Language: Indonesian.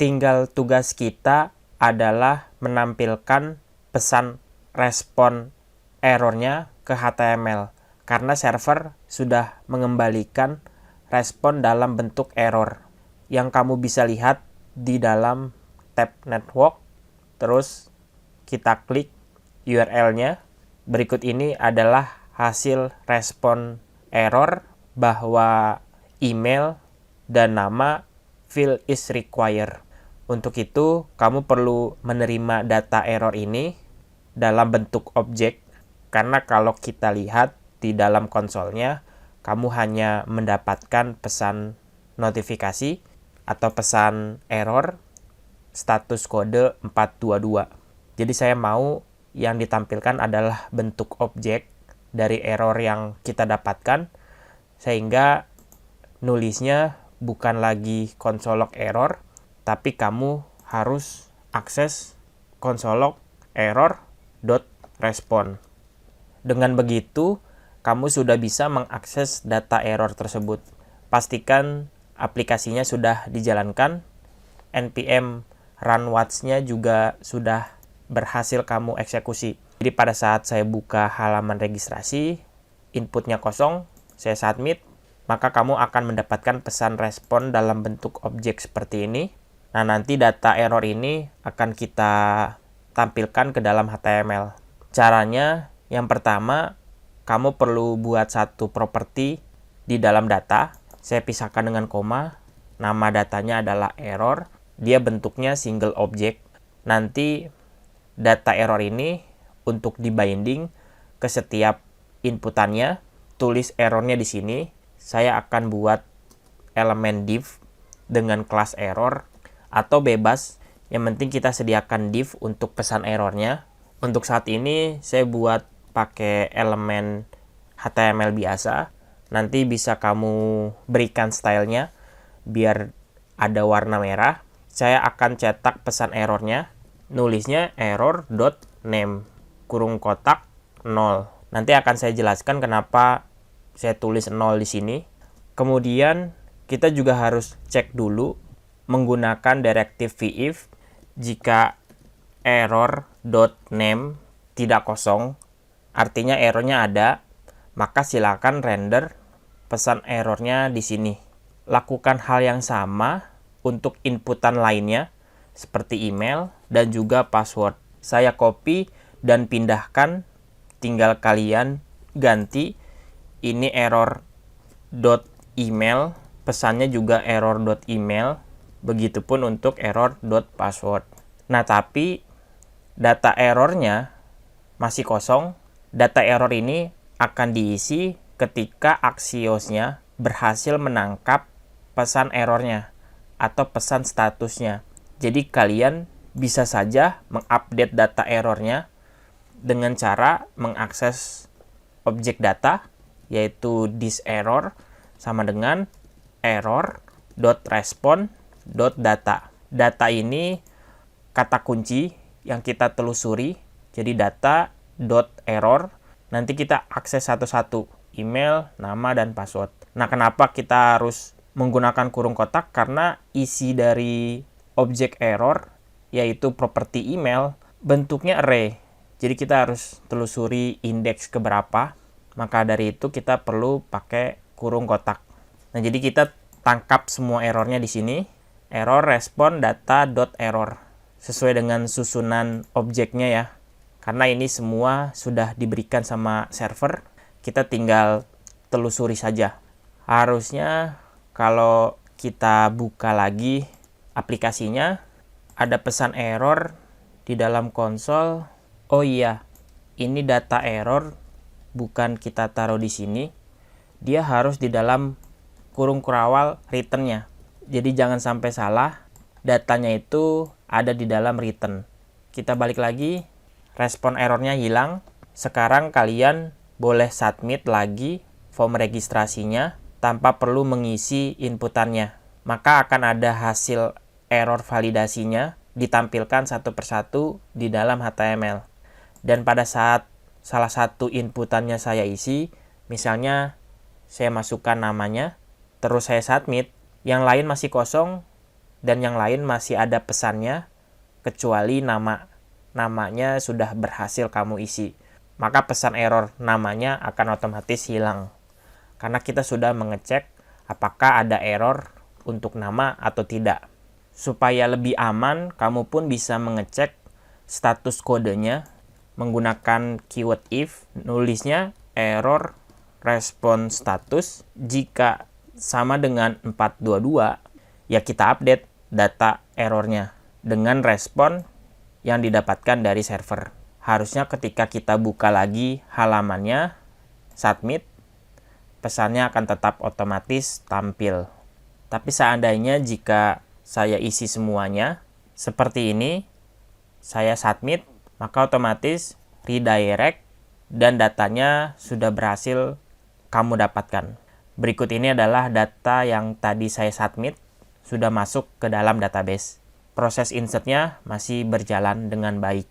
tinggal tugas kita adalah menampilkan pesan respon errornya ke HTML. Karena server sudah mengembalikan respon dalam bentuk error. Yang kamu bisa lihat di dalam tab network. Terus kita klik URL-nya. Berikut ini adalah hasil respon error bahwa email dan nama field is required. Untuk itu, kamu perlu menerima data error ini dalam bentuk objek, karena kalau kita lihat di dalam konsolnya, kamu hanya mendapatkan pesan notifikasi atau pesan error status kode 422. Jadi saya mau yang ditampilkan adalah bentuk objek dari error yang kita dapatkan, sehingga nulisnya bukan lagi console log error, tapi kamu harus akses console log error.respond. Dengan begitu, kamu sudah bisa mengakses data error tersebut. Pastikan aplikasinya sudah dijalankan, npm run watch-nya juga sudah berhasil kamu eksekusi. Jadi pada saat saya buka halaman registrasi, inputnya kosong, saya submit, maka kamu akan mendapatkan pesan respon dalam bentuk objek seperti ini. Nah, nanti data error ini akan kita tampilkan ke dalam HTML. Caranya, yang pertama, kamu perlu buat satu properti di dalam data. Saya pisahkan dengan koma. Nama datanya adalah error. Dia bentuknya single object. Nanti data error ini untuk dibinding ke setiap inputannya, tulis errornya di sini. Saya akan buat elemen div dengan kelas error atau bebas. Yang penting kita sediakan div untuk pesan errornya. Untuk saat ini saya buat pakai elemen HTML biasa. Nanti bisa kamu berikan stylenya biar ada warna merah. Saya akan cetak pesan errornya. Nulisnya error.name kurung kotak 0. Nanti akan saya jelaskan kenapa saya tulis 0 di sini. Kemudian kita juga harus cek dulu menggunakan directive if jika error.name tidak kosong, artinya errornya ada, maka silakan render pesan errornya di sini. Lakukan hal yang sama untuk inputan lainnya seperti email dan juga password. Saya copy dan pindahkan, tinggal kalian ganti. Ini error.email, pesannya juga error.email, begitupun untuk error.password. Nah, tapi data errornya masih kosong. Data error ini akan diisi ketika Axios-nya berhasil menangkap pesan errornya atau pesan statusnya. Jadi kalian bisa saja mengupdate data errornya dengan cara mengakses objek data, yaitu this error sama dengan error.respond.data. Data ini kata kunci yang kita telusuri, jadi data.error, nanti kita akses satu-satu, email, nama, dan password. Nah, kenapa kita harus menggunakan kurung kotak? Karena isi dari objek error, yaitu properti email, bentuknya array. Jadi kita harus telusuri indeks keberapa, maka dari itu kita perlu pakai kurung kotak. Nah, jadi kita tangkap semua errornya di sini, error respond data.error, sesuai dengan susunan objeknya ya. Karena ini semua sudah diberikan sama server, kita tinggal telusuri saja. Harusnya kalau kita buka lagi aplikasinya, ada pesan error di dalam konsol. Oh iya, ini data error bukan kita taruh di sini. Dia harus di dalam kurung kurawal return-nya. Jadi jangan sampai salah, datanya itu ada di dalam return. Kita balik lagi, respon errornya hilang. Sekarang kalian boleh submit lagi form registrasinya tanpa perlu mengisi inputannya. Maka akan ada hasil error validasinya ditampilkan satu persatu di dalam HTML. Dan pada saat salah satu inputannya saya isi, misalnya saya masukkan namanya, terus saya submit, yang lain masih kosong, dan yang lain masih ada pesannya, kecuali namanya sudah berhasil kamu isi. Maka pesan error namanya akan otomatis hilang. Karena kita sudah mengecek apakah ada error untuk nama atau tidak. Supaya lebih aman, kamu pun bisa mengecek status kodenya menggunakan keyword if, nulisnya error respon status. Jika sama dengan 422, ya kita update data errornya dengan respon yang didapatkan dari server. Harusnya ketika kita buka lagi halamannya, submit, pesannya akan tetap otomatis tampil. Tapi seandainya jika saya isi semuanya seperti ini, saya submit, maka otomatis redirect dan datanya sudah berhasil kamu dapatkan. Berikut ini adalah data yang tadi saya submit, sudah masuk ke dalam database. Proses insertnya masih berjalan dengan baik.